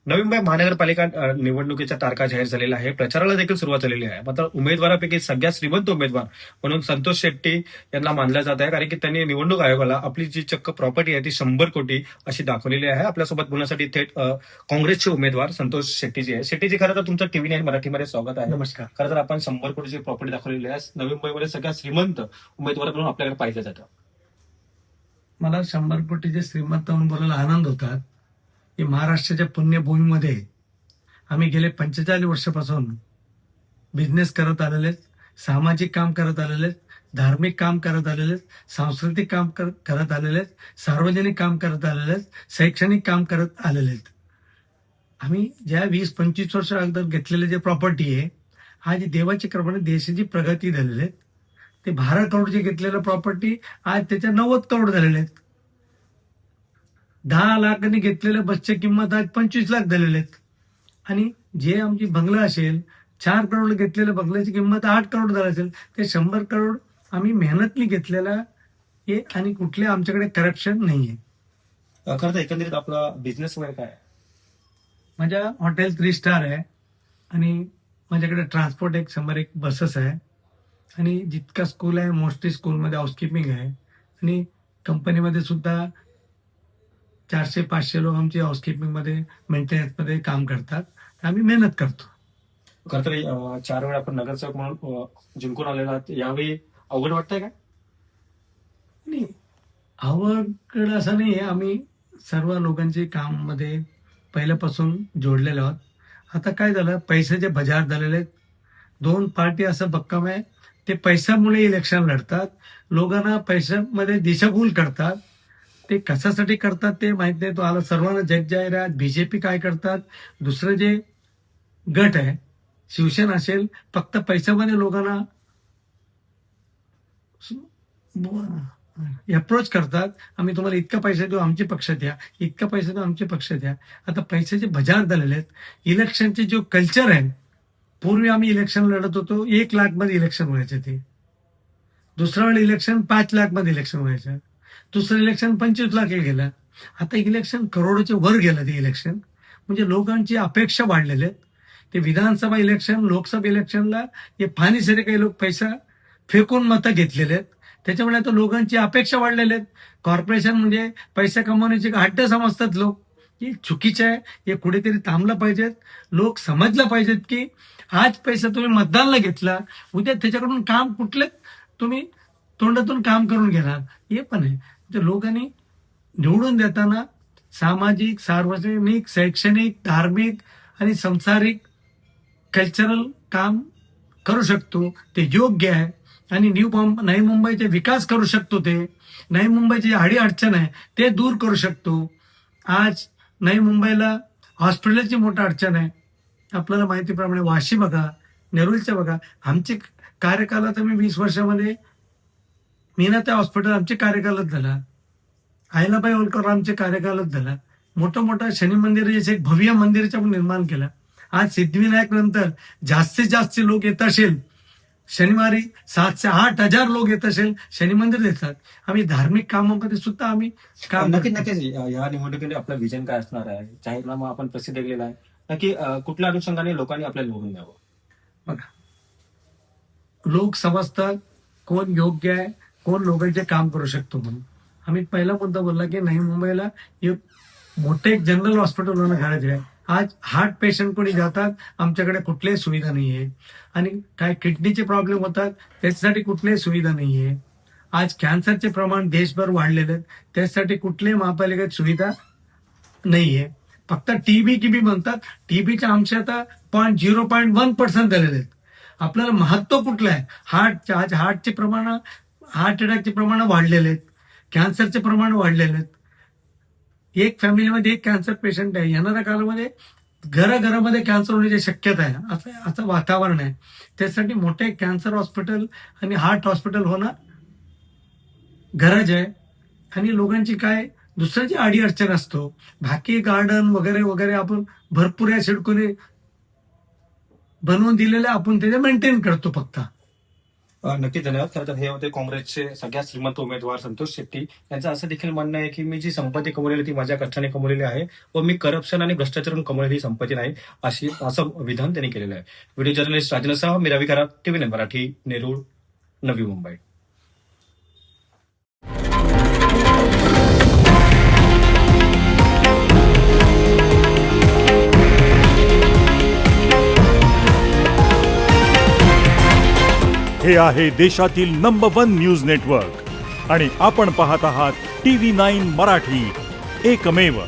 नवी मुंबई महानगरपालिका निवडणुकीच्या तारखा जाहीर झालेल्या आहे. प्रचाराला देखील सुरुवात झालेली आहे. मात्र उमेदवारापैकी सगळ्यात श्रीमंत उमेदवार म्हणून संतोष शेट्टी यांना मानलं जात आहे, कारण की त्यांनी निवडणूक आयोगाला आपली जी चक्क प्रॉपर्टी आहे ती 100 कोटी अशी दाखवलेली आहे. आपल्यासोबत बोलण्यासाठी थेट काँग्रेसचे उमेदवार संतोष शेट्टीजी आहे. शेट्टीजी, खरं तर तुमचं टीव्ही 9 मराठीमध्ये स्वागत आहे. नमस्कार. खरं तर आपण 100 कोटीची प्रॉपर्टी दाखवलेली आहे. नवी मुंबईमध्ये सगळ्यात श्रीमंत उमेदवार म्हणून आपल्याकडे पाहिलं जातं. मला 100 कोटीचे श्रीमंत म्हणून बोलायला आनंद होतात की महाराष्ट्राच्या पुण्यभूमीमध्ये आम्ही गेले 45 वर्षापासून बिझनेस करत आलेले, सामाजिक काम करत आलेले, धार्मिक काम करत आलेले, सांस्कृतिक काम करत आलेले, सार्वजनिक काम करत आलेले, शैक्षणिक काम करत आलेले. आम्ही ज्या 20-25 वर्ष अगोदर घेतलेले जे प्रॉपर्टी आहे, आज देवाच्या कृपेने देशाची प्रगती झालेली आहे. ते 12 करोडचे घेतलेलं प्रॉपर्टी आज त्याच्या 90 करोड झालेले आहेत. 10 लाखांनी घेतलेल्या बसची किंमत आज 25 लाख झालेले आहेत. आणि जे आमची बंगला असेल, 4 करोड घेतलेल्या बंगल्याची किंमत 8 करोड झाली असेल. ते 100 करोड आम्ही मेहनतनी घेतलेला आहे आणि कुठले आमच्याकडे करप्शन नाहीये. खरं तर एकंदरीत आपला बिझनेस वगैरे काय आहे? माझ्या हॉटेल 3 स्टार आहे आणि माझ्याकडे ट्रान्सपोर्ट 101 बसेस आहे आणि जितका स्कूल आहे मोस्टली स्कूलमध्ये हाऊसकीपिंग आहे आणि कंपनीमध्ये सुद्धा 400-500 लोक आमची हाऊसकीपिंग मध्ये मेंटेनन्स मध्ये काम करतात. आम्ही मेहनत करतो. खरं तर 4 वेळा आपण नगरसेवक म्हणून जिंकून आलेला आहात. यावेळी अवघड वाटतंय का? नाही, अवघड असं नाही आहे. आम्ही सर्व लोकांचे काम मध्ये पहिल्यापासून जोडलेलो आहोत. आता काय झालं, पैशाचे बाजार झालेले आहेत. 2 पार्टी असं भक्कम आहे, ते पैशामुळे इलेक्शन लढतात, लोकांना पैशामध्ये दिशाभूल करतात. ते कशासाठी करतात ते माहित नाही. तो आला सर्वांना जग जाहीर आहे. बीजेपी काय करतात, दुसरं जे गट आहे शिवसेना असेल, फक्त पैशामध्ये लोकांना अप्रोच करतात. आम्ही तुम्हाला इतका पैसा देऊ, आमचे पक्षात या, इतका पैसा देऊ, आमचे पक्षात या. आता पैशाचे बाजार झालेले आहेत. इलेक्शनचे जो कल्चर आहे, पूर्वी आम्ही इलेक्शन लढत होतो 1 लाख मध्ये इलेक्शन व्हायचे. ते दुसऱ्या वेळी इलेक्शन 5 लाख मध्ये इलेक्शन व्हायचं. दुसरं इलेक्शन 25 लाख गेलं. आता इलेक्शन करोडोच्या वर गेलं. ते इलेक्शन म्हणजे लोकांची अपेक्षा वाढलेले आहेत. ते विधानसभा इलेक्शन, लोकसभा इलेक्शनला हे फानीसाठी काही लोक पैसा फेकून मतं घेतलेले आहेत. त्याच्यामुळे आता लोकांची अपेक्षा वाढलेल्या आहेत. कॉर्पोरेशन म्हणजे पैसा कमवण्याचे हट्ट समजतात लोक. हे चुकीचं आहे. हे कुठेतरी थांबलं पाहिजेत. लोक समजलं पाहिजेत की आज पैसा तुम्ही मतदानला घेतला, उद्या त्याच्याकडून काम कुठले तुम्ही तोंडातून काम करून घेणार, हे पण आहे. तर लोकांनी निवडून देताना सामाजिक, सार्वजनिक, शैक्षणिक, धार्मिक आणि संसारिक कल्चरल काम करू शकतो, ते योग्य आहे. आणि नवी मुंबईचे विकास करू शकतो. ते नवी मुंबईची आडी अडचण आहे ते दूर करू शकतो. आज नवी मुंबईला हॉस्पिटलची मोठी अडचण आहे. आपल्याला माहितीप्रमाणे वाशी बघा, नेरुलच्या बघा. आमचे कार्यकालात आम्ही 20 वर्षामध्ये मीनाताई हॉस्पिटल आमच्या कार्यकालात झाला, अहिल्याबाई होळकर आमच्या कार्यकालात झाला. मोठं मोठं शनी मंदिर, एक भव्य मंदिराचं आपण निर्माण केलं. आज सिद्धिविनायक नंतर जास्तीत जास्त लोक येत असेल, शनिवारी 700-8,000 लोक येत असेल, शनी मंदिर देतात. आम्ही धार्मिक कामामध्ये सुद्धा आम्ही काम नक्कीच या निवडणुकीने आपलं विजन काय असणार आहे? जाहीरनामा आपण प्रसिद्ध केलेला आहे. नक्की कुठल्या अनुषंगाने लोकांनी आपल्याला निवडून द्यावं? बघा, लोक समजतात कोण योग्य आहे, कोण लोकांचे काम करू शकतो म्हणून. आम्ही पहिला मुद्दा बोलला की नवी मुंबईला मोठे एक जनरल हॉस्पिटल होणं गरजेचं आहे. आज हार्ट पेशंट कोणी जातात, आमच्याकडे कुठल्याही सुविधा नाहीये. आणि काय किडनीचे प्रॉब्लेम होतात, त्याच्यासाठी कुठल्याही सुविधा नाहीये. आज कॅन्सरचे प्रमाण देशभर वाढलेले आहेत, त्यासाठी कुठल्याही महापालिकेत सुविधा नाहीये. फक्त टीबी म्हणतात. टीबीच्या आमचे आता 0.1% झालेले आहेत. आपल्याला महत्व कुठलं आहे? आज हार्टचे प्रमाण, हार्ट अटॅकचे प्रमाण वाढलेले आहेत, कॅन्सरचे प्रमाण वाढलेले आहेत. एक फॅमिलीमध्ये एक कॅन्सर पेशंट आहे. येणाऱ्या काळामध्ये घराघरामध्ये कॅन्सर होण्याची शक्यता आहे. असं वातावरण आहे. त्यासाठी मोठे कॅन्सर हॉस्पिटल आणि हार्ट हॉस्पिटल होणं गरज आहे. आणि लोकांची काय दुसऱ्याची आडी अडचण असतो, बाकी गार्डन वगैरे वगैरे आपण भरपूर या सिडकोने बनवून दिलेले, आपण त्याचे मेंटेन करतो फक्त. नक्कीच धन्यवाद. खरं तर हे होते काँग्रेसचे सगळ्यात श्रीमंत उमेदवार संतोष शेट्टी. यांचं असं देखील म्हणणं आहे की मी जी संपत्ती कमवलेली ती माझ्या कष्टाने कमवलेली आहे व मी करप्शन आणि भ्रष्टाचारून कमवलेली संपत्ती नाही असं विधान त्यांनी केलेलं आहे. व्हिडिओ जर्नलिस्ट राजनसह मी रवी खरात, TV9 मराठी, नेरूळ, नवी मुंबई. हे आहे देशातील नंबर 1 न्यूज नेटवर्क आणि आपण पाहत आहात TV9 मराठी, एकमेव.